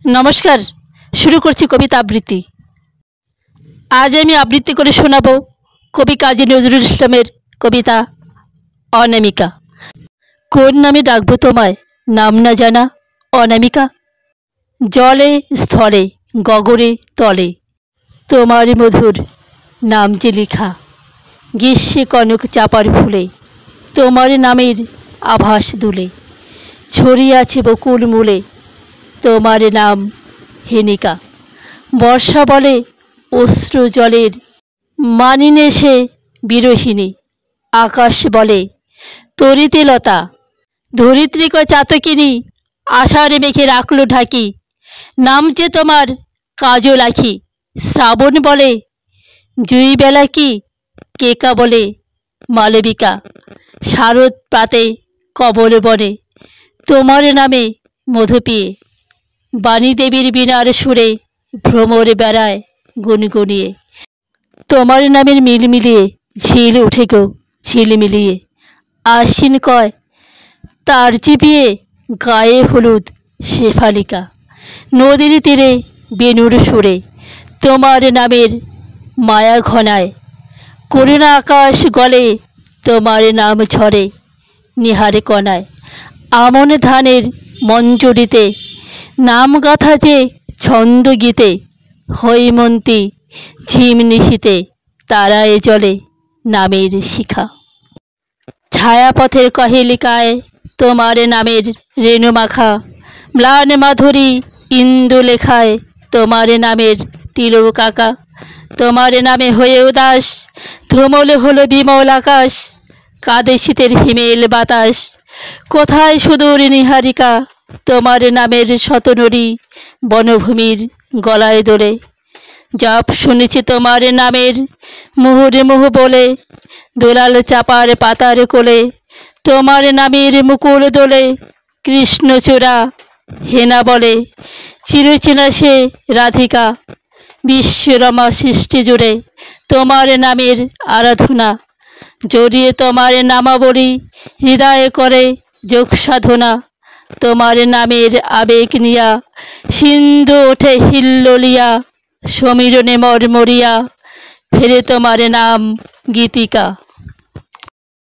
नमस्कार। शुरू करছি कविता आबृत्ति। आज আমি আবৃত্তি করে শোনাবো কবি কাজী নজরুল ইসলামের কবিতা অনামিকা। কোন নামে ডাকবো তোমায়, নাম না জানা অনামিকা। জলে স্থলে গগনে তলে তোমার মধুর নাম যে লেখা। গ্রীষ্মে কনক চাপার ফুলে তোমার নামের আভাস দুলে। ছড়িয়ে আছে বকুল মূলে তোমার নাম হেনিকা। বর্ষা বলে অশ্রু জলের মানিনে সে বিরহিণী। আকাশ বলে তরিতে লতা ধরিত্রীক চাতকিনী। আষাঢ় মেঘে রাখলো ঢাকি নামছে তোমার কাজল আখি। শ্রাবণ বলে জুই বেলা কি কেকা বলে মালবিকা। শারদ প্রাতে কবল বনে তোমার নামে মধু পিয়ে। বাণী দেবীর বীণার সুরে ভ্রমরে বেড়ায় গুনগুনিয়ে। তোমার নামের মিল মিলিয়ে ঝিল উঠে গো ঝিল মিলিয়ে। আশ্বিন কয় তার চিপিয়ে গায়ে হলুদ শেফালিকা। নদীর তীরে বেণুর সুরে তোমার নামের মায়া ঘনায়। করুণা আকাশ গলে তোমার নাম ঝরে নিহারে কণায়। আমন ধানের মঞ্জরিতে নাম গাথা যে ছন্দ গীতে। হৈমন্তী ঝিম নিশীতে তারায় জলে নামের শিখা। ছায়াপথের কহেলিকায় তোমার নামের রেণু মাখা। ম্লান মাধুরী ইন্দু লেখায় তোমার নামের তিলক আঁকা। তোমার নামে হয়ে উদাস ধুমল হলো বিমল আকাশ। কাঁদে শীতের হিমেল বাতাস কোথায় সুদূর নিহারিকা। তোমার নামের শতনরী বনভূমির গলায় দোলে। জপ শুনেছি তোমার নামের মুহুরে মুহু বলে। দোলাল চাপার পাতার কোলে তোমার নামের মুকুল দোলে। কৃষ্ণচূড়া হেনা বলে চিরচেনা সে রাধিকা। বিশ্বরমা সৃষ্টি জুড়ে তোমার নামের আরাধনা। জড়িয়ে তোমার নামাবলী হৃদয়ে করে যোগ সাধনা। তোমার নামের আবেগ নিয়া সিন্ধু ওঠে হিল্লোলিয়া। সমীরণে মরমরিয়া ফেরে তোমার নাম গীতিকা।